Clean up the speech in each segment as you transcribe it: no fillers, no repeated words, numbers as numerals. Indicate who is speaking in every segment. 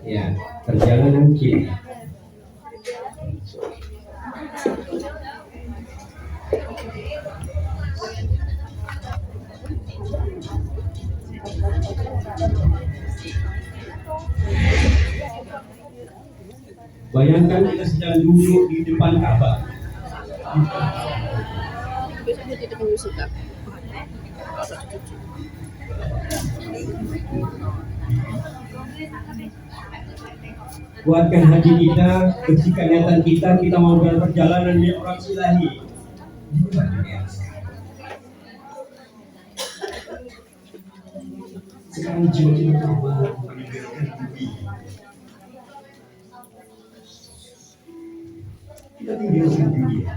Speaker 1: Ya, perjalanan kita. Bayangkan kita sedang duduk di depan Ka'bah. Kuatkan hati kita, bersihkan niatan kita mau berperjalanan di orang Ilahi. Sekarang jiwa kita terbang meninggalkan bumi. Kita tinggalkan dunia.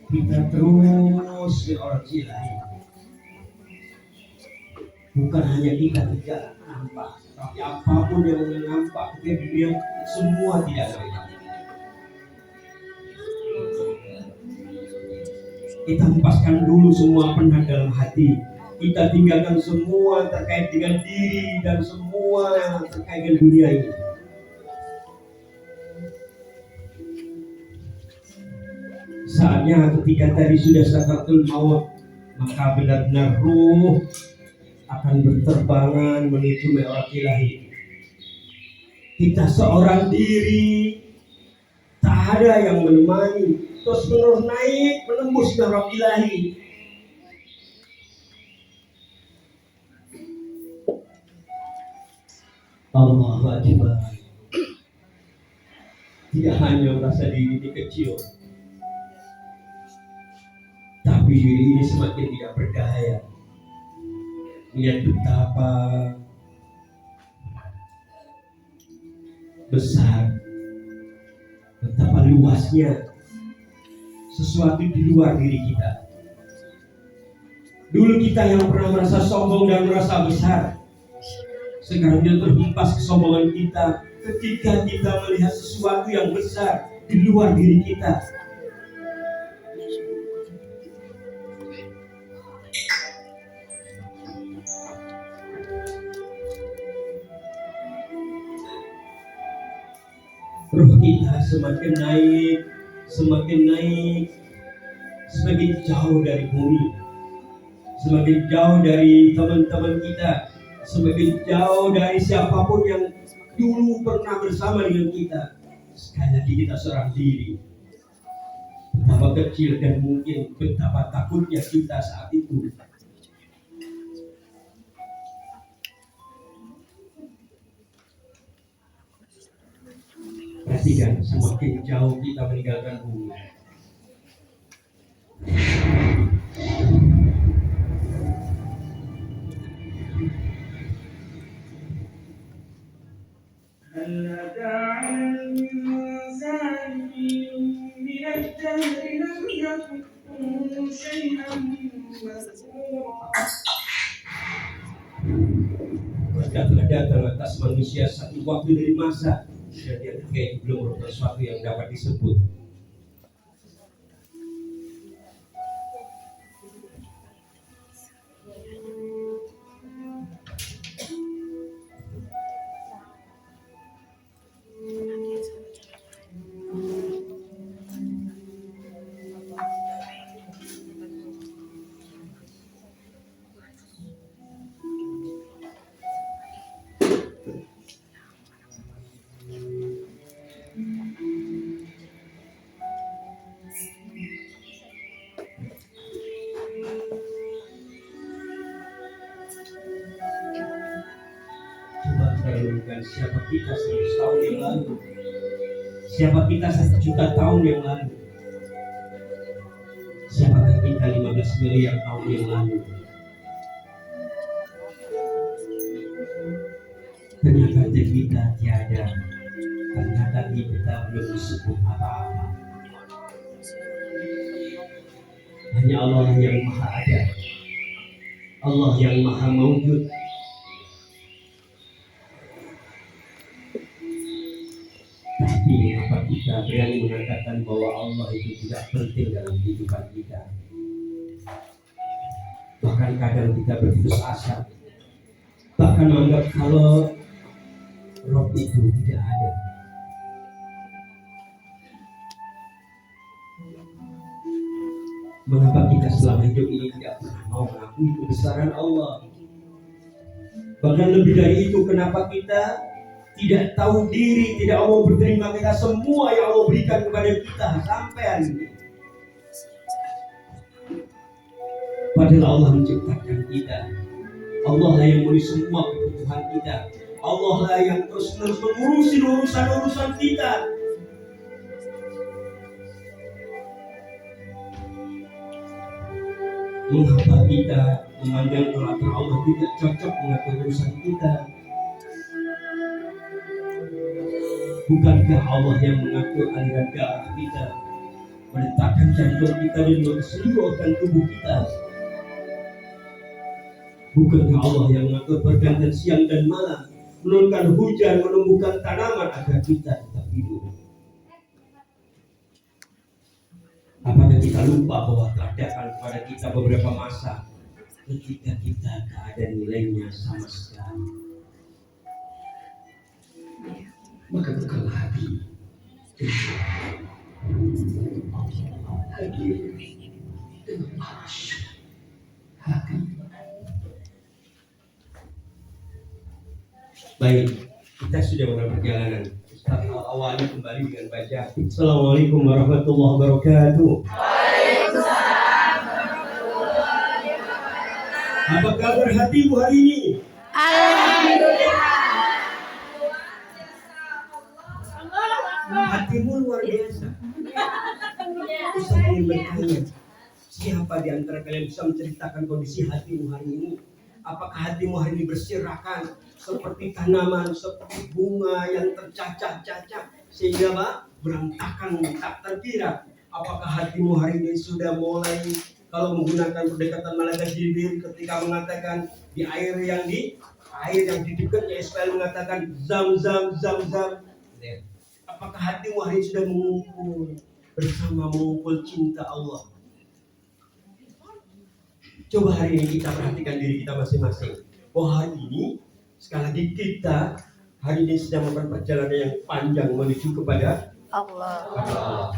Speaker 1: Kita terus di orang Ilahi. Bukan hanya kita tidak nampak, tapi apapun yang nampak di dunia semua tidak nampak. Kita lepaskan dulu semua penat dalam hati. Kita tinggalkan semua terkait dengan diri dan semua terkait dengan dunia ini. Saatnya ketika tadi sudah sakaratul maut, maka benar-benar ruh akan berterbangan menuju mi'raj ilahi. Kita seorang diri, tak ada yang menemani, terus menerus naik menembus mi'raj ilahi. Allahu Akbar. Tidak hanya merasa diri ini kecil, tapi diri ini semakin tidak berdaya. Lihat betapa besar, betapa luasnya sesuatu di luar diri kita. Dulu kita yang pernah merasa sombong dan merasa besar, sekarang dia terhempas kesombongan kita ketika kita melihat sesuatu yang besar di luar diri kita. Roh kita semakin naik, semakin jauh dari bumi, semakin jauh dari teman-teman kita, semakin jauh dari siapapun yang dulu pernah bersama dengan kita. Sekali lagi kita seorang diri. Betapa kecil dan mungkin betapa takutnya kita saat itu. Perhatikan, semakin jauh kita meninggalkan bumi. Telah datang atas manusia satu waktu dari masa dan yang kayak belum merupakan sesuatu yang dapat disebut. Dan siapa kita 100 tahun yang lalu, siapa kita 1 juta tahun yang lalu, siapakah kita 15 miliar tahun yang lalu. Ternyata kita tiada, ternyata kita belum disebut apa-apa. Hanya Allah yang maha ada, Allah yang maha maujud. Tapi apa kita berani mengatakan bahwa Allah itu tidak penting dalam kehidupan kita? Bahkan kadang kita berputus asa, bahkan menganggap kalau Rob itu tidak ada. Mengapa kita selama hidup ini tidak pernah mau mengakui kebesaran Allah? Bahkan lebih dari itu, kenapa kita tidak tahu diri, tidak mau berterima kita semua yang Allah berikan kepada kita sampai hari ini? Padahal Allah menciptakan kita, Allah lah yang mengurus semua kebutuhan kita, Allah lah yang terus-menerus mengurusi urusan-urusan kita. Mengapa kita memandang kalau Allah tidak cocok mengatur urusan kita? Bukankah Allah yang mengatur aliran darah kita, meletakkan jantung kita dan seluruh organ tubuh kita? Bukankah Allah yang mengatur pergantian siang dan malam, menurunkan hujan, menumbuhkan tanaman agar kita tetap hidup? Apakah kita lupa bahwa keadaan kepada kita beberapa masa ketika kita tak ada nilainya sama sekali? Maka bukanlah hati Baik, kita sudah mulai perjalanan. Ustaz awalnya kembali dengan baca Assalamualaikum warahmatullahi wabarakatuh.
Speaker 2: Waalaikumsalam.
Speaker 1: Apa kabar hatimu hari ini?
Speaker 2: Alhamdulillah.
Speaker 1: Hatimu luar biasa. Ustaz ingin bertanya, siapa di antara kalian bisa menceritakan kondisi hatimu hari ini? Apakah hatimu hari ini berserakan seperti tanaman, seperti bunga yang tercacah-cacah sehingga berantakan tak terkira? Apakah hatimu hari ini sudah mulai, kalau menggunakan pendekatan malaikat Jibril ketika mengatakan di air yang di dekatnya Ismail mengatakan zam zam zam zam? Apakah hatimu hari ini sudah mengumpul cinta Allah? Coba hari ini kita perhatikan diri kita masing-masing. Hari ini sekali lagi kita hari ini sedang melakukan perjalanan yang panjang menuju kepada Allah.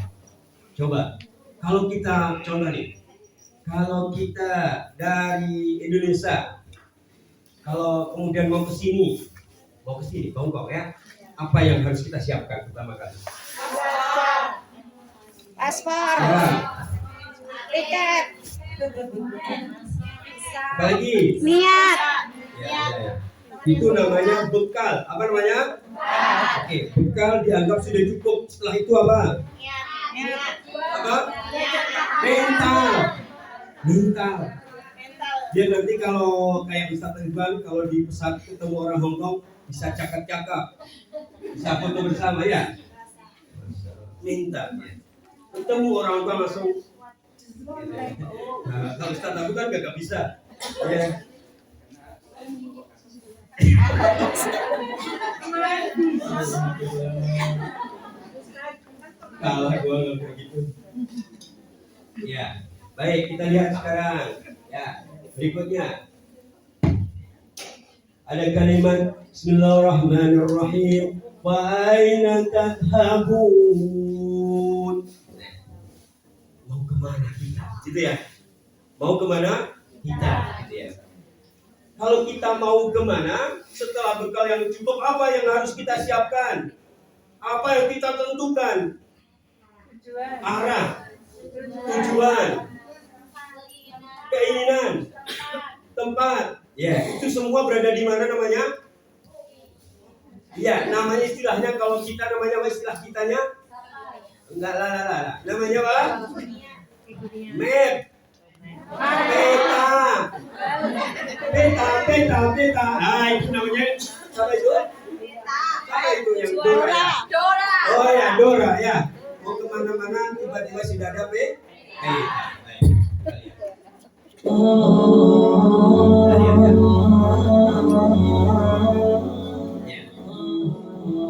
Speaker 1: Coba kalau kita dari Indonesia, kalau kemudian mau ke sini, Bangkok ya, apa yang harus kita siapkan pertama kali?
Speaker 2: Paspor. Tiket.
Speaker 1: Apalagi?
Speaker 2: Niat.
Speaker 1: Ya. Itu namanya bekal. Apa namanya? Oke, bekal dianggap sudah cukup. Setelah itu apa? Apa? Mental. Dia nanti kalau kayak Ustaz Ridwan, kalau di pesawat ketemu orang Hongkong bisa cakap-cakap, bisa foto bersama ya. Mental. Ketemu orang Hongkong langsung. Nah, kalau Ustaz aku kan gak bisa. Ya. Kalah gua kayak gitu. Ya, baik kita lihat sekarang. Ya, berikutnya ada kalimat Bismillahirrahmanirrahim. Wa aina tadhhabun? Mau kemana kita? Gitu ya. Mau kemana kita? Gitu ya. Kalau kita mau kemana, setelah bekal yang cukup, apa yang harus kita siapkan? Apa yang kita tentukan? Arah, tujuan, keinginan, tempat. Ya, itu semua berada di mana namanya? Ya, namanya istilahnya kalau kita namanya istilah kitanya? Enggak lah. Namanya apa? Map. Peta. Nah, itu namanya siapa itu? Siapa itu yang Dora? Oh ya, Dora ya. Mau kemana-mana tiba-tiba sudah ada peta.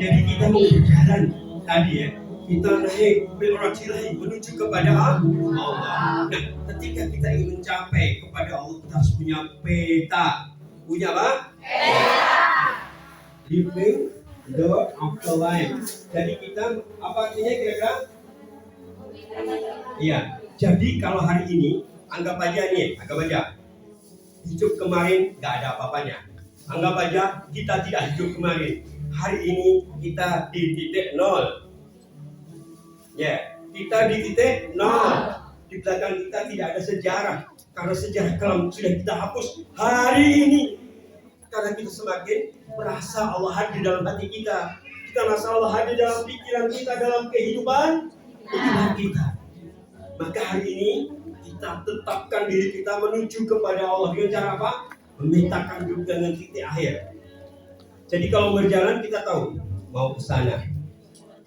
Speaker 1: Jadi kita mau berjalan tadi ya, kita naik Mi'rajillah menuju kepada Allah. Nah, ketika kita ingin mencapai kepada Allah, kita harus punya peta. Punya apa? Peta. Living the afterlife. Jadi kita apa artinya kira-kira? Iya. Jadi kalau hari ini anggap aja hidup kemarin nggak ada apa-apanya. Anggap aja kita tidak hidup kemarin. Hari ini kita di titik nol. Ya, kita di titik nol. Di belakang kita tidak ada sejarah. Karena sejarah kelam sudah kita hapus. Hari ini, karena kita semakin merasa Allah hadir dalam hati kita. Kita merasa Allah hadir dalam pikiran kita, dalam kehidupan kita. Maka hari ini kita tetapkan diri kita menuju kepada Allah dengan cara apa? Memetakan juga dengan titik akhir. Jadi kalau berjalan kita tahu mau ke sana.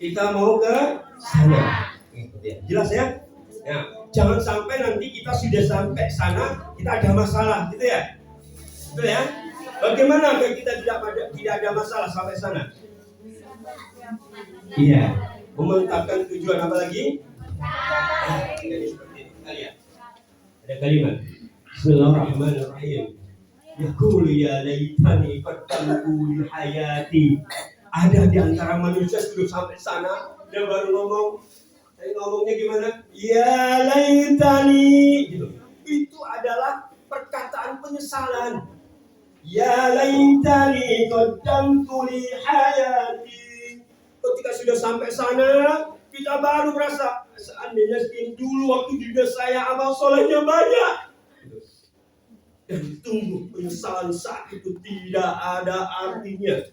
Speaker 1: Kita mau ke sana. Jelas ya? Ya, jangan sampai nanti kita sudah sampai sana kita ada masalah, gitu ya? Betul ya? Bagaimana agar kita tidak ada masalah sampai sana? Iya, memantapkan tujuan apa lagi? Jadi seperti ini. Lihat. Ada kalimat Bismillahirrahmanirrahim. Yaqulu ya laitani qaddamtu li hayati. Ada di antara manusia sudah sampai sana dia baru ngomongnya gimana? Ya laitani gitu. Itu adalah perkataan penyesalan. Ya laitani qaddamtu li hayati. Ketika sudah sampai sana, kita baru merasa seandainya dulu waktu di dunia saya amal solehnya banyak. Dan tunggu penyesalan saat itu tidak ada artinya.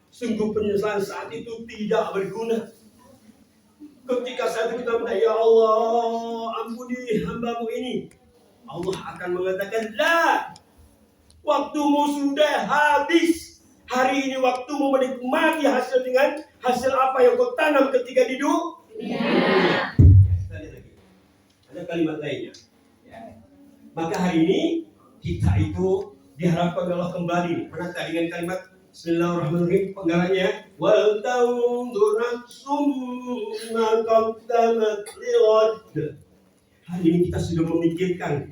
Speaker 1: Sungguh penyesalan saat itu tidak berguna. Ketika saat itu kita berkata, ya Allah, ampuni hambamu ini. Allah akan mengatakan, la, waktumu sudah habis. Hari ini waktumu menikmati hasil dengan hasil apa yang kau tanam ketika di dunia. Kita lihat lagi. Ada kalimat lainnya. Maka hari ini kita itu diharapkan Allah kembali menata dengan kalimat Bismillahirrahmanirrahim, penggalannya wal tanzur nafsum ma qaddamat lighad. Hari ini kita sudah memikirkan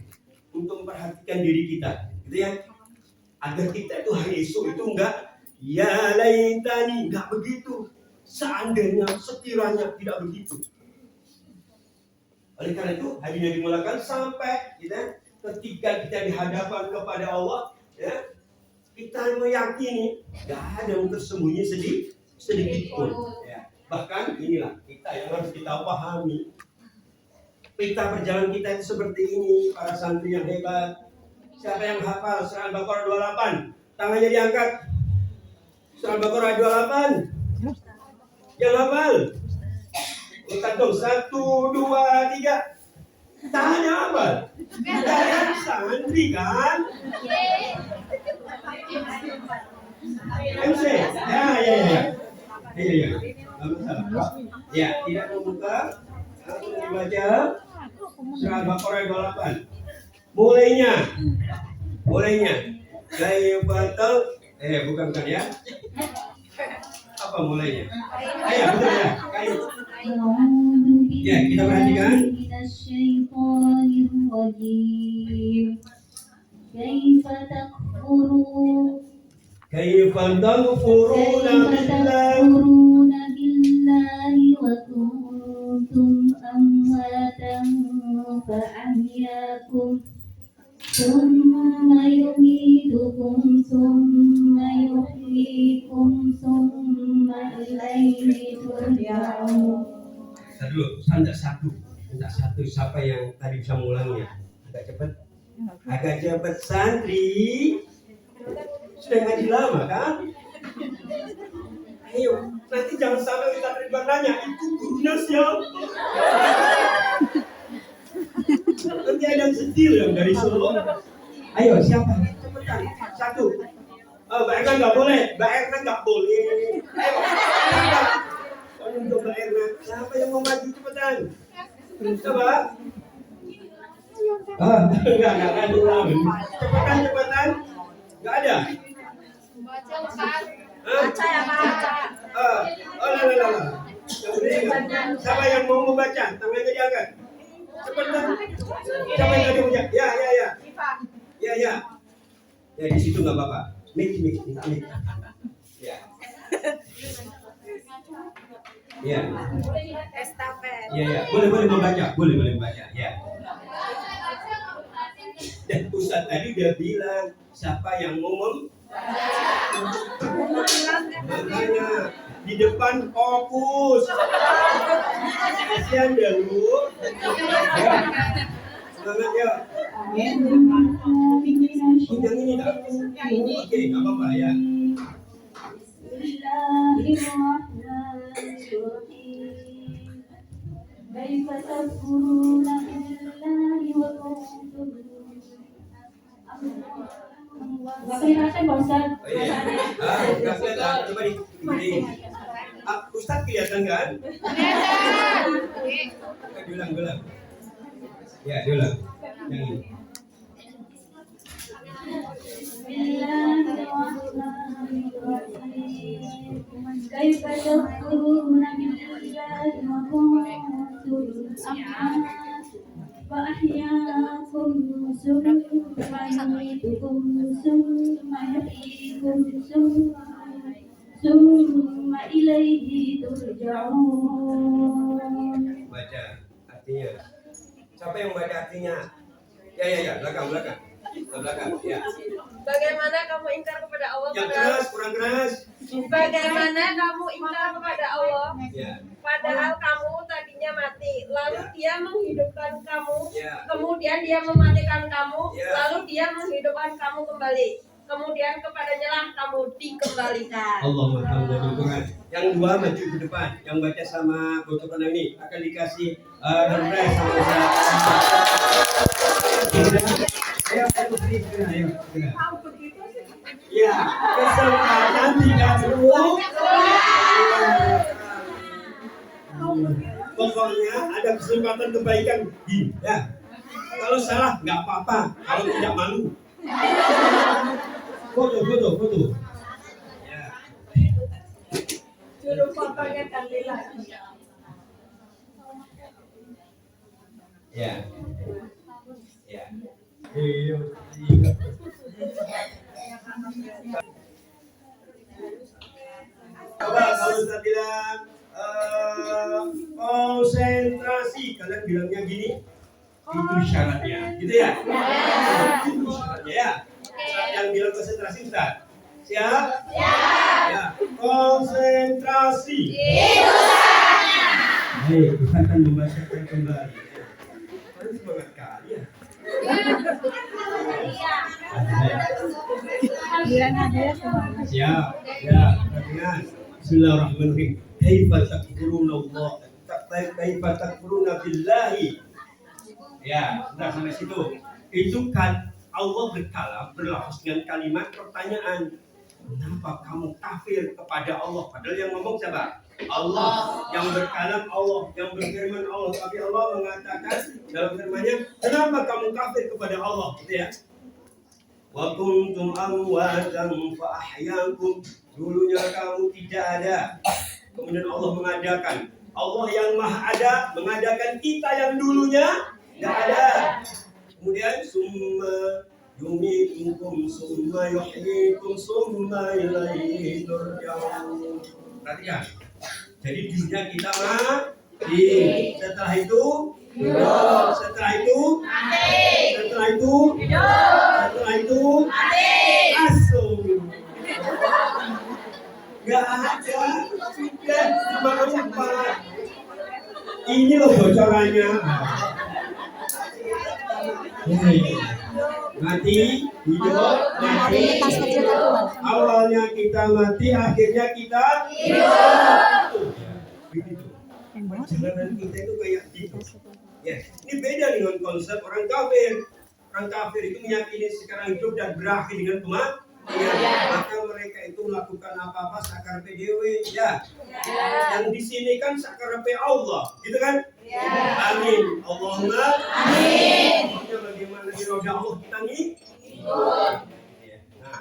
Speaker 1: untuk memperhatikan diri kita, gitu ya, agar kita itu hari esok itu enggak ya laitani, enggak begitu, seandainya sekiranya tidak begitu. Oleh karena itu hadirin yang dimulakan sampai kita ketika kita dihadapan kepada Allah, ya, kita meyakini tidak ada yang tersembunyi sedikit pun. Ya. Bahkan inilah kita yang harus kita pahami. Peta perjalanan kita itu seperti ini, para santri yang hebat. Siapa yang hafal Surah Al-Baqarah 28? Tangannya diangkat. Surah Al-Baqarah 28. Yang hafal? Lihat dong, 1, 2, 3. Tanya apa? Kalian santri kan? MC? Ya, tidak membuka. Langsung dibaca Surah Al-Baqarah 28. Mulainya. Kaifatal bukan ya? Apa mulainya? Betul ya. Ya, kita perhatikan. Kaifa takfuruna billahi
Speaker 3: wa kuntum amwatan fa ahyakum thumma yumeetukum thumma yuhyikum thumma ilaihi turja'un.
Speaker 1: Dulu, minta satu. Siapa yang tadi bisa mengulanginya? Agak cepat santri. Sudah ngaji lama kan? Ayo, nanti jangan sampai kita Ridwan nanya, itu gurunya siapa? Nanti ada yang sedih yang dari Solo. Ayo, siapa? cepetan. Satu. Mbak Erna nggak boleh. Mbak Erna nggak boleh. Ayo. Untuk Mbak Erna. Siapa yang mau maju cepetan? Coba. Enggak ulang. Cepetan. Enggak ada.
Speaker 2: Baca ya, baca.
Speaker 1: Siapa yang mau membaca? Tangannya diangkat. Cepetan. Siapa yang tadi punya? Ya. Ya. Ya di situ nggak apa-apa. Mik. Ya. Ya.
Speaker 2: Estafet.
Speaker 1: Ya. Boleh membaca. Boleh membaca. Ya. Dan Ustaz tadi udah bilang siapa yang ngomong? Makanya di depan fokus. Kasihan dah lu. Semangat ya. Yang ini tak? Oke, nggak apa-apa ya.
Speaker 3: كيف تكفرون بالله وكنتم Nggak kelihatan Pak Ustaz.
Speaker 1: Nggak kelihatan. Coba di. Ustaz kelihatan kan? Diulang. Ya, diulang. Yang ini.
Speaker 3: كيف تكفرون بالله وكنتم أموات فأحياكم ثم يميتكم ثم يحييكم ثم إليه ترجعون.
Speaker 1: Baca artinya. Siapa yang baca artinya? Ya, belakang. Ya.
Speaker 2: Bagaimana kamu ingkar kepada Allah?
Speaker 1: Yang keras, kurang keras.
Speaker 2: Bagaimana kamu ingkar kepada Allah?
Speaker 1: Ya.
Speaker 2: Padahal kamu tadinya mati, lalu Dia menghidupkan kamu,
Speaker 1: Ya.
Speaker 2: kemudian Dia mematikan kamu,
Speaker 1: Ya.
Speaker 2: lalu Dia menghidupkan kamu kembali, kemudian kepadanya lah kamu dikembalikan.
Speaker 1: Allahumma hamdulillah. Yang dua maju ke depan, yang baca sama bocokan ini akan dikasih surprise sama Ustaz. Ayo. Ya, kesempatan tidak buruk. Pokoknya ada kesempatan kebaikan gini, ya. Kalau salah nggak apa-apa, kalau tidak malu. Foto. Ya.
Speaker 2: Juru fotonya Kandila.
Speaker 1: Ya. Coba kalau saya bilang konsentrasi, kalian bilangnya gini, itu syaratnya, gitu ya? Itu syaratnya ya. Yang bilang konsentrasi Ustaz, siap? Ya. Konsentrasi. Baik, kita akan membacakan kembali. Harus semangat kali ya. Siap. Ya. Bismillahirrahmanirrahim. Kaifa takfuruna Allah? Kaifa takfuruna billahi? Ya, sudah sampai situ. Itu kan Allah berlafaz dengan kalimat pertanyaan. Kenapa kamu kafir kepada Allah? Padahal yang ngomong siapa? Allah. Yang berkalam Allah, yang berfirman Allah. Tapi Allah mengatakan dalam firman-Nya, kenapa kamu kafir kepada Allah? Gitu ya. Wa kuntum amwatan fa ahyaakum. Dulunya kamu tidak ada. Kemudian Allah mengadakan. Allah yang Maha Ada mengadakan kita yang dulunya tidak ada. Kemudian summa yumitukum summa yuhyikum summa ilaihi turja'un. Perhatikan. Jadi dulunya kita mati. Setelah itu hidup. Setelah itu mati. Setelah itu hidup. Setelah itu mati. Asum. Gak ada. Dan cuma empat. Ini loh bocorannya. Mati, hidup, mati. Awalnya kita mati, akhirnya kita hidup. Begitu. Perjalanan kita itu kayak gitu. Ya, ini beda dengan konsep orang kafir. orang kafir itu meyakini sekarang hidup dan berakhir dengan kematian. Maka mereka itu melakukan apa-apa sakar PDW, ya. Yang di sini kan sakar Allah, gitu kan? Amin. Allahumma amin. Bagaimana iroda Allah kita nih? Nah,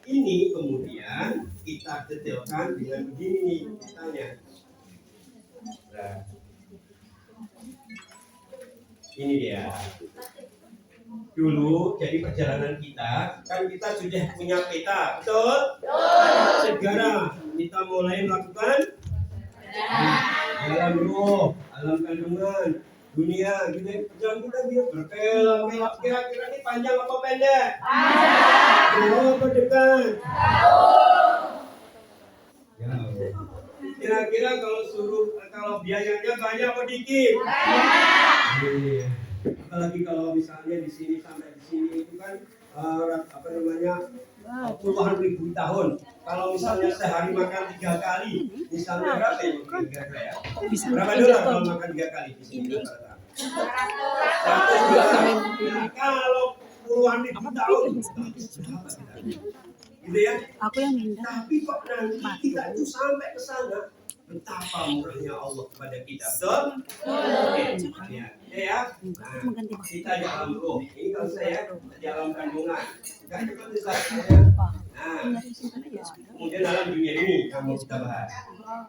Speaker 1: ini kemudian kita detailkan dengan begini nih ceritanya. Nah, ini dia. Dulu jadi perjalanan kita kan kita sudah punya peta, betul? Sekarang kita mulai melakukan alam roh, alam kandungan, dunia, gitu. Perjalanan kita biar berkelok. Kira-kira ini panjang apa pendek? Jauh apa dekat? Jauh. Kira-kira kalau biayanya banyak apa dikit? Iya. Apalagi kalau misalnya di sini sampai di sini itu kan puluhan ribu tahun. Kalau misalnya sehari makan 3 kali, misalnya berapa ya? Berapa dolar kalau makan 3 kali di sini? Nah, kalau puluhan ribu tahun, gitu ya? Tapi kok nanti kita itu sampai ke sana, betapa murahnya Allah kepada kita, betul? Ya. Nah, kita di alam roh. Ini kalau saya di alam kandungan. Kan seperti saya. Nah, kemudian dalam dunia ini yang mau kita bahas.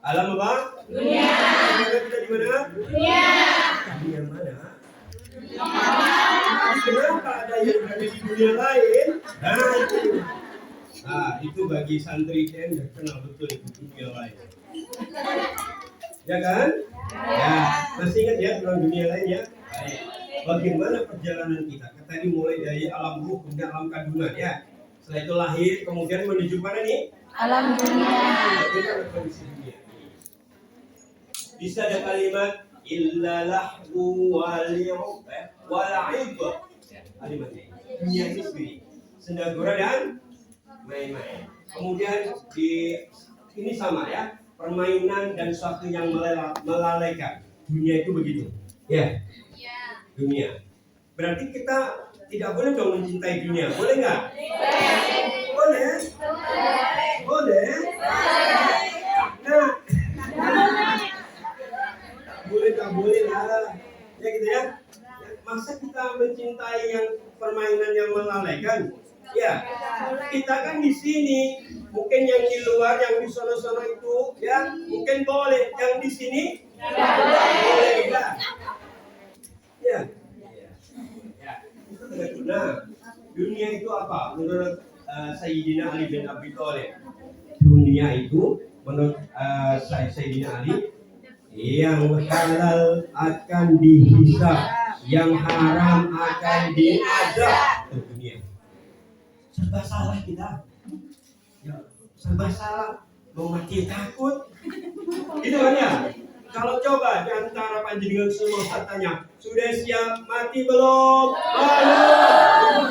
Speaker 1: Alam apa? Dunia. Kita di mana? Dunia. Dunia mana? Kenapa ada yang berada di dunia lain? Nah, itu bagi santri yang kenal betul itu dunia lain. Ya kan? Ya, masih ingat ya tentang dunia lain ya? Baik. Bagaimana perjalanan kita? Tadi mulai dari alam ruh kemudian alam kandungan ya. Setelah itu lahir kemudian menuju mana nih? Alam dunia. Bagaimana kondisi dunia? Bisa ada kalimat illalahu wal'ib. Kalimatnya. Dunia ini sendiri. Sendagura dan main-main. Kemudian ini sama ya. Permainan dan sesuatu yang melalaikan. Dunia itu begitu. Ya. Dunia. Berarti kita tidak boleh dong mencintai dunia. Boleh nggak? Boleh. Boleh. Nah. Boleh nggak boleh lah. Ya gitu ya. Masa kita mencintai yang permainan yang melalaikan? Ya. Kita kan di sini. Mungkin yang di luar, yang di sono-sono itu, ya mungkin boleh. Yang di sini boleh enggak? Ya. Nah, dunia itu apa? Menurut Sayyidina Ali bin Abi Thalib, dunia itu menurut Sayyidina Ali yang halal akan dihisab, yang haram akan diazab. Itu dunia. Serba salah kita. Ya, serba salah, mau mati takut, gitu kan ya? Kalau coba di antara panjenengan semua saya tanya, sudah siap mati belum? Belum.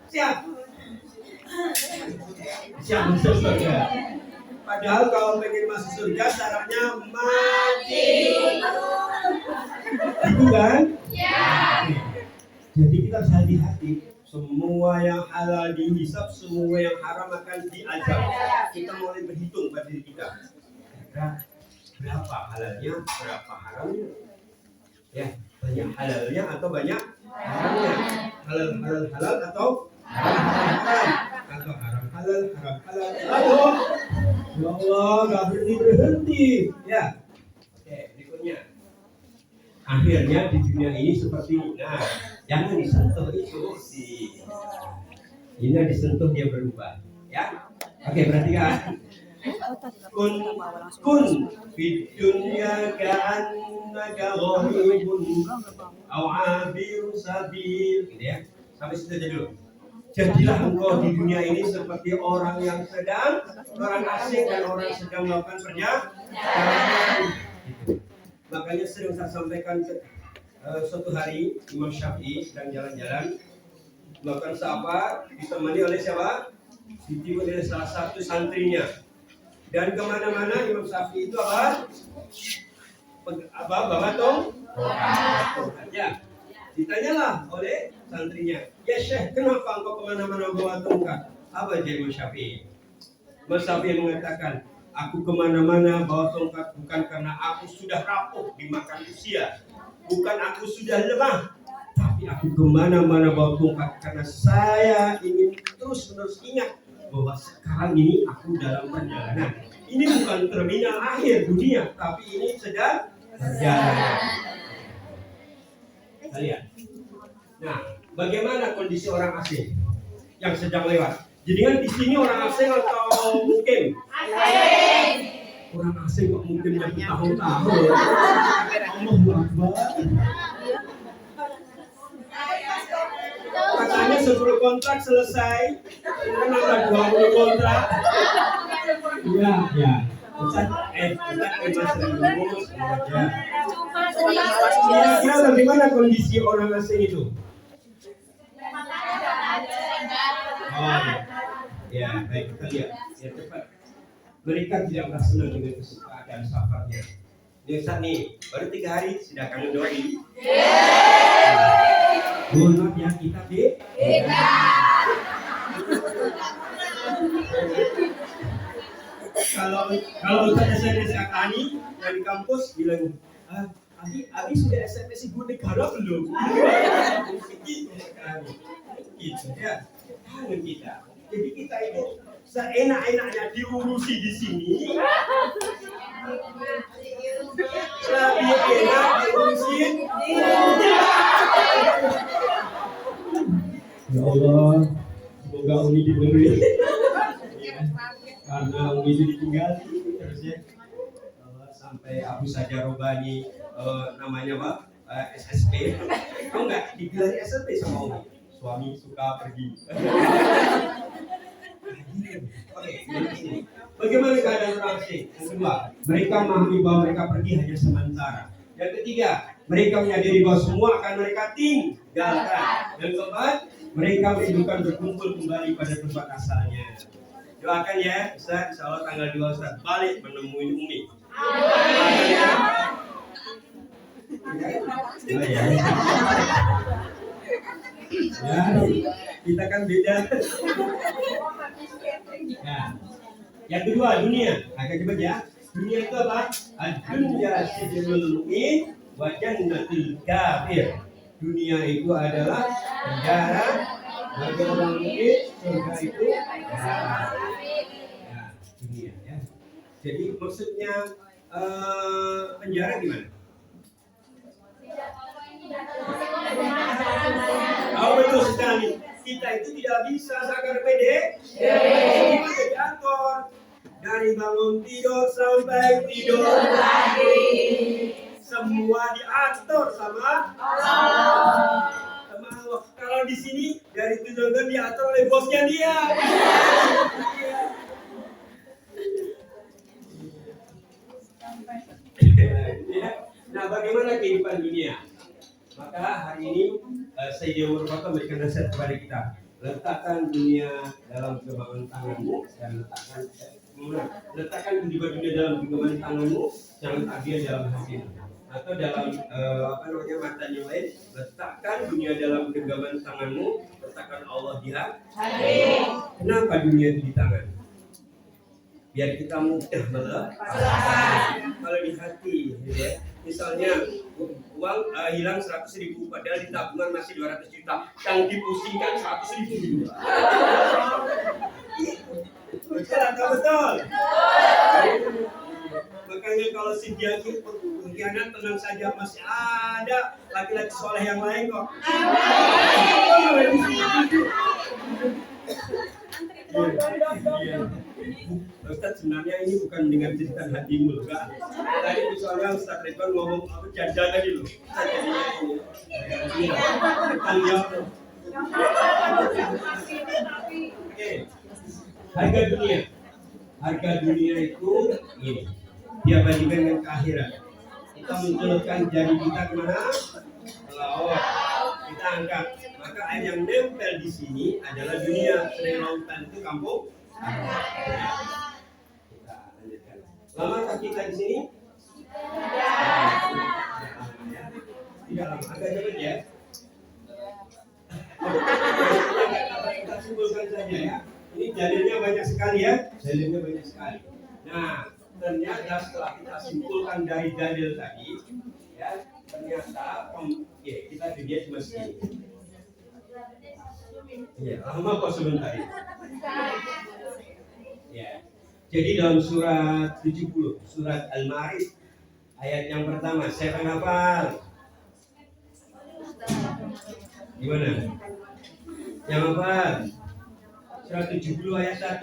Speaker 1: Siap. Siap masuk surga. Padahal kalau pengen masuk surga syaratnya mati. Itu kan? Ya. Jadi kita harus hati-hati. Semua yang halal dihisab, semua yang haram akan diazab. Kita mulai berhitung pada diri kita. Berapa halalnya, berapa haramnya? Ya, banyak halalnya atau banyak haramnya? Halal atau haram? Atau haram halal. Aduh, ya Allah, nggak berhenti. Ya, oke, berikutnya. Akhirnya di dunia ini seperti ini. Nah, jangan disentuh itu sih. Ini disentuh dia berubah. Ya, oke, perhatikan. Kun fid dunya ka'annaka gharibun aw 'abiru sabil, gitu ya. Sampai situ aja dulu. Jadilah engkau di dunia ini seperti orang yang sedang, orang asing dan orang sedang melakukan perjalanan. Makanya sering saya sampaikan suatu hari Imam Syafi'i sedang jalan-jalan melakukan safar ditemani oleh siapa? Ditemani oleh salah satu santrinya. Dan kemana-mana Imam Syafi'i itu apa? Bawa tong? Ya. Ditanyalah oleh santrinya, ya Syekh, kenapa engkau kemana-mana bawa tongkat? Apa jawab Syafi'i? Mas Syafi'i mengatakan, aku kemana-mana bawa tongkat bukan karena aku sudah rapuh dimakan usia, bukan aku sudah lemah, tapi aku kemana-mana bawa tongkat karena saya ingin terus-menerus ingat bahwa sekarang ini aku dalam perjalanan. Ini bukan terminal akhir dunia, tapi ini sedang berjalan. Kalian. Nah, bagaimana kondisi orang asing yang sedang lewat? Jadi kan di sini orang asing atau mukim? Asing. Orang asing kok mukimnya bertahun-tahun? Allahu Akbar. Katanya 10 kontrak selesai, kan ada 20 kontrak. Iya. Ustaz, Mas Ramos, kira-kira bagaimana kondisi orang asing itu? Oh, ya, baik, kita lihat. Ya, cepat. Mereka tidak merasa senang dengan keadaan safarnya. Ini Ustaz nih, baru 3 hari sudah kangen doi. Mohon maaf ya, kita beda. Kalau Ustaz SMS Kak Ani dari kampus bilang, Abi sudah SMS Ibu Negara belum? Gitu ya, kangen kita. Jadi kita itu seenak-enaknya diurusi di sini, lebih enak diurusi. Ya Allah, semoga Uni diberi. Karena Uni ditinggal terus ya. Sampai Abu Sajar Robani namanya Pak SSP. Tahu nggak digelar SSP sama Umi? Suami suka pergi. Oke, bagaimana keadaan orang asing? Yang kedua, mereka memahami bahwa mereka pergi hanya sementara. Yang ketiga, mereka menyadari bahwa semua akan mereka tinggalkan. Yang keempat, mereka merindukan berkumpul kembali pada tempat asalnya. Doakan ya, Ustaz, insya Allah tanggal 2 Ustaz balik menemui Umi. Ya, kita kan beda. Nah, yang kedua dunia. Agak cepat ya. Dunia itu apa? Ad-dunya sijnul mu'min wa jannatul kafir. Dunia itu adalah penjara bagi orang mukmin, surga itu dunia ya. Jadi maksudnya penjara gimana? Oh betul sekali. Kita itu tidak bisa sakar pede. Kita diatur dari bangun tidur sampai tidur lagi. Semua diatur sama Allah. Kalau di sini dari tujuan diatur oleh bosnya dia. Nah, bagaimana kehidupan dunia? Maka hari ini Sayyidina Umar Khattab memberikan nasihat kepada kita. Letakkan dunia dalam genggaman tanganmu dan letakkan juga dunia dalam genggaman tanganmu, jangan letak dia dalam hatimu. Atau dalam mata yang lain, letakkan dunia dalam genggaman tanganmu, letakkan Allah di hati. Kenapa dunia itu di tangan? Biar kita mudah melepaskan. Kalau di hati, ya. Misalnya uang hilang 100.000 padahal di tabungan masih 200 juta, yang dipusingkan 100.000 juga. Betul atau betul? Makanya kalau si Diaki pengkhianat, tenang saja, masih ada laki-laki soleh yang lain kok. Ustaz, sebenarnya ini bukan dengan cerita hatimu loh, Kak. Tadi misalnya Ustaz Ridwan ngomong apa janda tadi loh. Oke. Harga dunia. Harga dunia itu ini. Dia bandingkan dengan akhirat. Kita mencelupkan jari kita kemana? Ke laut. Kita angkat. Maka air yang nempel di sini adalah dunia. Selain lautan itu kampung. Kita lanjutkan. Lamakah kita di sini? Tidak lama. Agak cepat ya. Kita simpulkan saja ya. Ini dalilnya banyak sekali ya. Dalilnya banyak sekali. Nah, ternyata setelah kita simpulkan dari dalil tadi, ya, ternyata ya, kita dilihat cuma segini. Ya, lama kok sebentar ya. Ya. Jadi dalam surat 70, surat Al-Ma'arij ayat yang pertama, siapa yang hafal? Gimana? Yang hafal? Surat 70 ayat 1.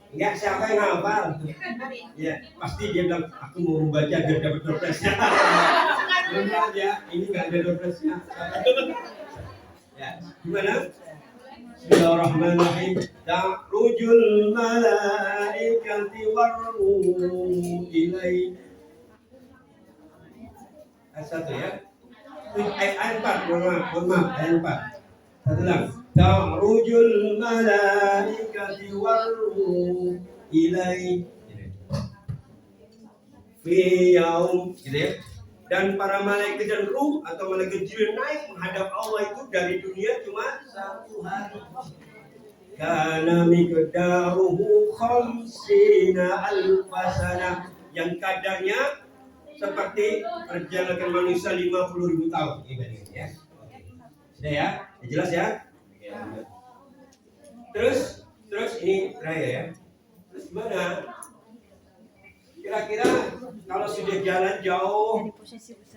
Speaker 1: Enggak, siapa yang hafal? Ya, pasti dia bilang aku mau membaca biar dapat dopresnya. Benar ya, ini enggak ada dopresnya. Ya, gimana? Bismillahirrahmanirrahim. Ta'rujul malaikati warruh ilai. Ayat 1 ya. Ayat 4, mohon maaf, ayat 4. Satu lagi. Ta'rujul malaikati warruh ilai. Fi yaum, gitu ya. Dan para malaikat dan ruh atau malaikat Jibril naik menghadap Allah itu dari dunia cuma 1 hari. Kana miqdaruhu khamsina alfasana, yang kadarnya seperti perjalanan manusia 50.000 tahun. Ya. Sudah ya? Jelas ya? Terus ini terakhir ya. Terus gimana? Kira-kira kalau sudah jalan jauh,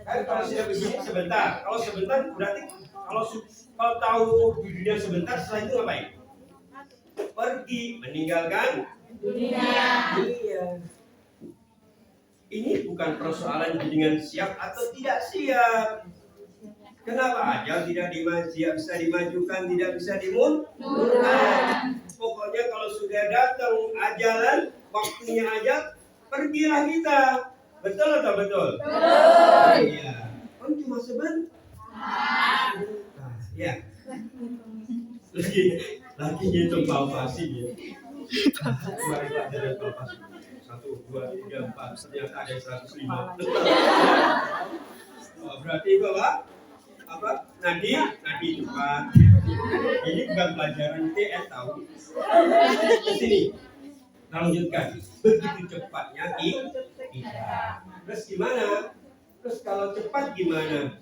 Speaker 1: kan kalau sudah begini sebentar. Kalau sebentar berarti kalau tahu di dunia sebentar, setelah itu ngapain? Pergi, meninggalkan dunia. Iya. Ini bukan persoalan dengan siap atau tidak siap. Kenapa ajal tidak bisa dimajukan, tidak bisa dimundurkan? Pokoknya kalau sudah datang ajalan, waktunya ajal, pergilah kita. Betul atau betul? Betul. Iya. Kan cuma sebentar. Ya. Lagi ngitung palpasi ya. Kemarin pelajaran palpasi. 1, 2, 3, 4. Ternyata ada 105. Oh, berarti itu apa? Nadi cepat. Ini bukan pelajaran TS tahu. Sini. Lanjutkan. Begitu cepatnya kita. Terus gimana? Terus kalau cepat gimana?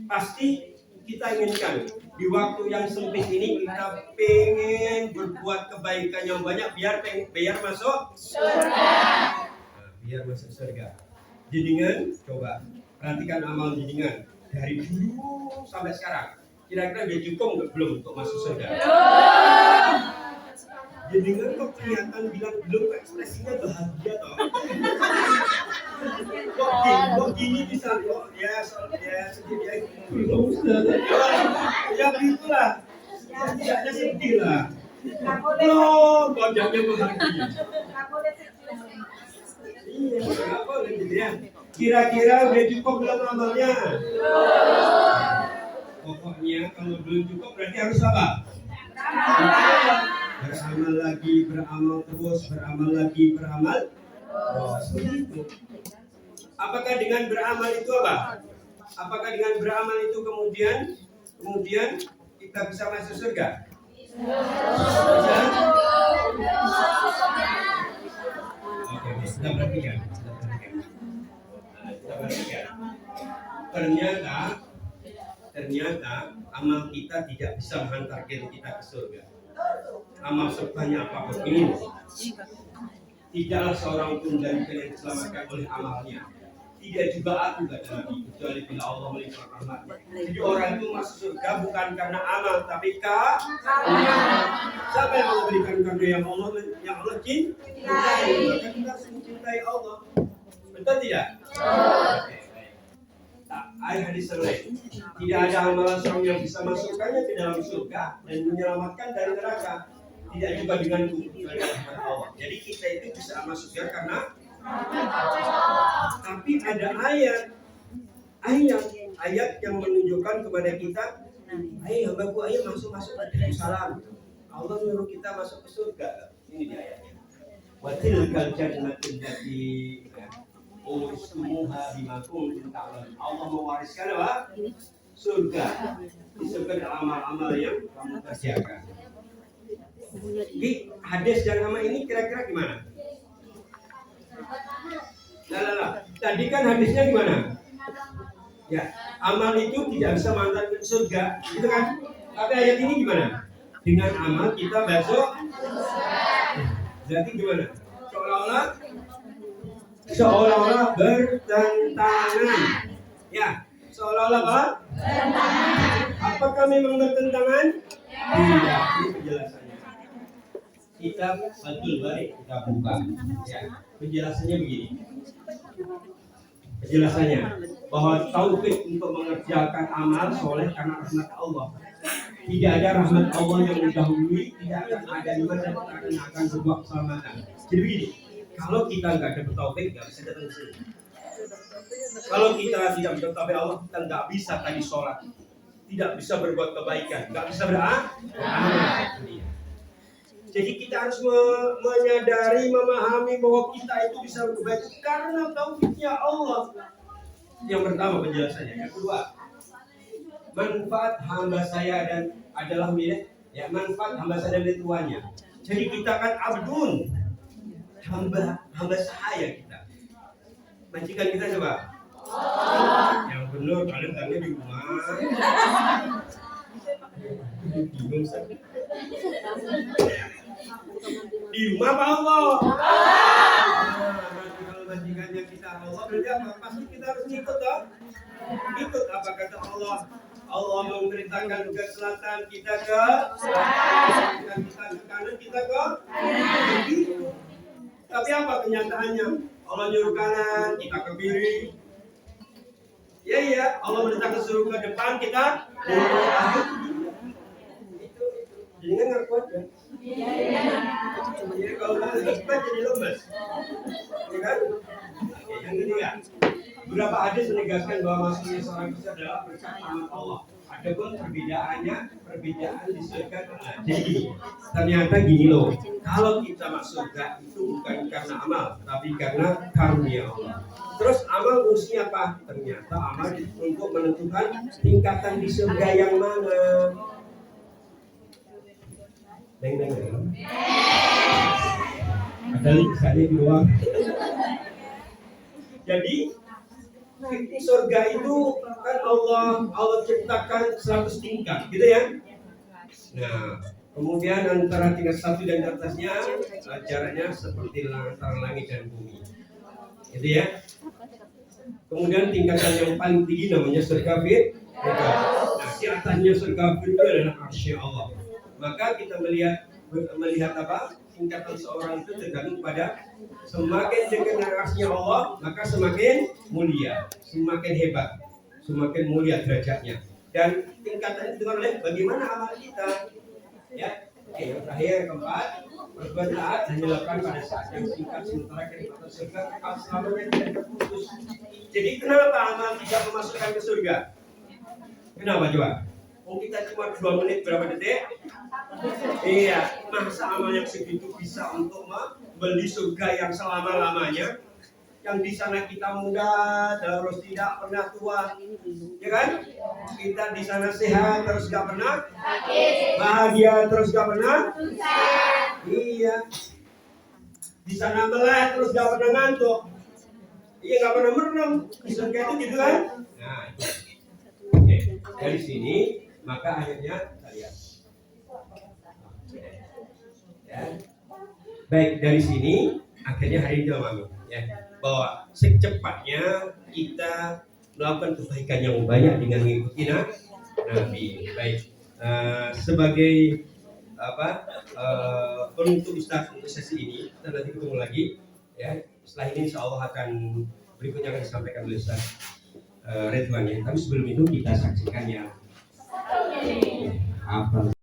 Speaker 1: Pasti kita inginkan di waktu yang sempit ini kita pengen berbuat kebaikan yang banyak biar masuk surga. Nah, biar masuk surga. Jenengan coba perhatikan amal jenengan dari dulu sampai sekarang. Kira-kira udah cukup nggak belum untuk masuk surga? Jenengan kok kelihatan bilang belum, ekspresinya bahagia toh. Kok gini bisa kok ya sedih ya belum ya begitulah ya tidaknya sedih lah loh wajahnya bahagia. Iya nggak boleh gitu ya. Kira-kira udah cukup belum amalnya? Pokoknya kalau belum cukup berarti harus apa? Beramal lagi, beramal terus, beramal lagi, beramal terus. Begitu. Apakah dengan beramal itu apa? Apakah dengan beramal itu kemudian kita bisa masuk surga? Bisa? Oke, kita perhatikan. Ternyata amal kita tidak bisa menghantarkan kita ke surga. Amal sebanyak apapun ini, tidaklah seorang pun dari kalian diselamatkan oleh amalnya. Tidak juga aku, kata Nabi, kecuali bila Allah melimpahkan rahmatnya. Jadi orang itu masuk surga bukan karena amal, tapi karena siapa yang Allah berikan karena yang Allah cintai. Maka kita harus mencintai Allah. Betul tidak? Ayat hadis lain. Tidak ada amalan seorang yang bisa masukkannya ke dalam surga dan menyelamatkan dari neraka. Tidak juga dengan rahmat Allah. Jadi kita itu bisa masuk surga karena tapi ada ayat yang menunjukkan kepada kita, ayo hambaku, ayo masuk ke salam. Allah menyuruh kita masuk ke surga. Ini dia ayatnya. Wa tilkal jannatul lati uristumuha bima kuntum ta'malun. Allah mewariskan apa? surga. Disebutkan amal-amal yang kamu kerjakan. Di hadis dan amal ini kira-kira gimana? Tadi kan hadisnya gimana? Ya, amal itu tidak bisa mengantar ke surga, gitu kan? Tapi ayat ini gimana? Dengan amal kita besok, berarti gimana? Seolah-olah bertentangan. Ya, seolah-olah apa? Apakah memang bertentangan? Tidak, ini penjelasannya. Kita Fathul Bari kita buka. Ya, penjelasannya begini. Penjelasannya bahwa taufik untuk mengerjakan amal soleh karena rahmat Allah. Tidak ada rahmat Allah yang mendahului, tidak akan ada iman dan akan berbuat keselamatan. Jadi begini, kalau kita nggak ada taufik, nggak bisa datang ke sini. Kalau kita tidak berdoa kepada Allah, kita nggak bisa tadi sholat, tidak bisa berbuat kebaikan, nggak bisa beramal. Jadi kita harus menyadari, memahami bahwa kita itu bisa berbuat karena taufiknya Allah. Yang pertama penjelasannya. Yang kedua, manfaat hamba saya dan adalah milik, ya manfaat hamba saya dan tuannya. Jadi kita kan abdun, hamba sahaya kita. Majikan kita coba. Yang benar kalian tanya di rumah. Bingung saya. Di rumah apa Allah? Kalau majikannya kita Allah berarti apa? Pasti kita harus ikut dong. Ikut apa kata Allah? Allah memerintahkan ke selatan, kita ke selatan, kita ke kanan, kita ke kiri. Tapi apa kenyataannya? Allah nyuruh kanan, kita ke kiri. Ya, Allah memerintahkan suruh ke depan, kita jadi nggak kuat kan? Jadi kalau kita jadi lemes, ya kan? Oke, yang ketiga, beberapa hadis menegaskan bahwa masuknya seorang itu adalah berkat rahmat Allah. Adapun perbedaan di surga. Jadi ternyata gini loh, kalau kita masuk surga itu bukan karena amal, tapi karena karunia Allah. Terus amal fungsinya apa? Ternyata amal untuk menentukan tingkatan di surga yang mana. Ada lisannya di luar. Jadi surga itu kan Allah ciptakan 100 tingkat, gitu ya. Nah, kemudian antara tingkat 1 dan atasnya jaraknya seperti antara langit dan bumi, gitu ya. Kemudian tingkatan yang paling tinggi namanya surga Firdaus. Nah, di atasnya surga Firdaus adalah arsy Allah. Maka kita melihat apa? Tingkatan seorang itu tergantung pada semakin dekat dengan arsy Allah, maka semakin mulia, semakin hebat, semakin mulia derajatnya. Dan tingkatan itu oleh bagaimana amal kita. Ya, oke, yang terakhir yang keempat, berbuat taat dan dilakukan pada saat yang singkat sementara kenikmatan surga kekal selamanya tidak terputus. Jadi kenapa amal tidak memasukkan ke surga? Kenapa coba? Oh, kita cuma 2 menit berapa detik? Iya, masa amal yang segitu bisa untuk membeli surga yang selama-lamanya? Yang di sana kita muda, terus tidak pernah tua, ya kan? Kita di sana sehat, terus gak pernah bahagia, terus gak pernah iya. Di sana melek, terus gak pernah ngantuk. Iya, gak pernah merem. Di surga itu gitu kan? Nah, oke. Dari sini maka akhirnya kita lihat. Ya. Baik, dari sini akhirnya hari ini memahami ya, bahwa secepatnya kita melakukan kebaikan yang banyak dengan mengikuti Nabi. Baik, sebagai penutup Ustaz untuk sesi ini, kita nanti ketemu lagi ya. Setelah ini insya Allah akan berikutnya akan disampaikan oleh Ustaz Ridwan ya. Tapi sebelum itu kita saksikan yang hafal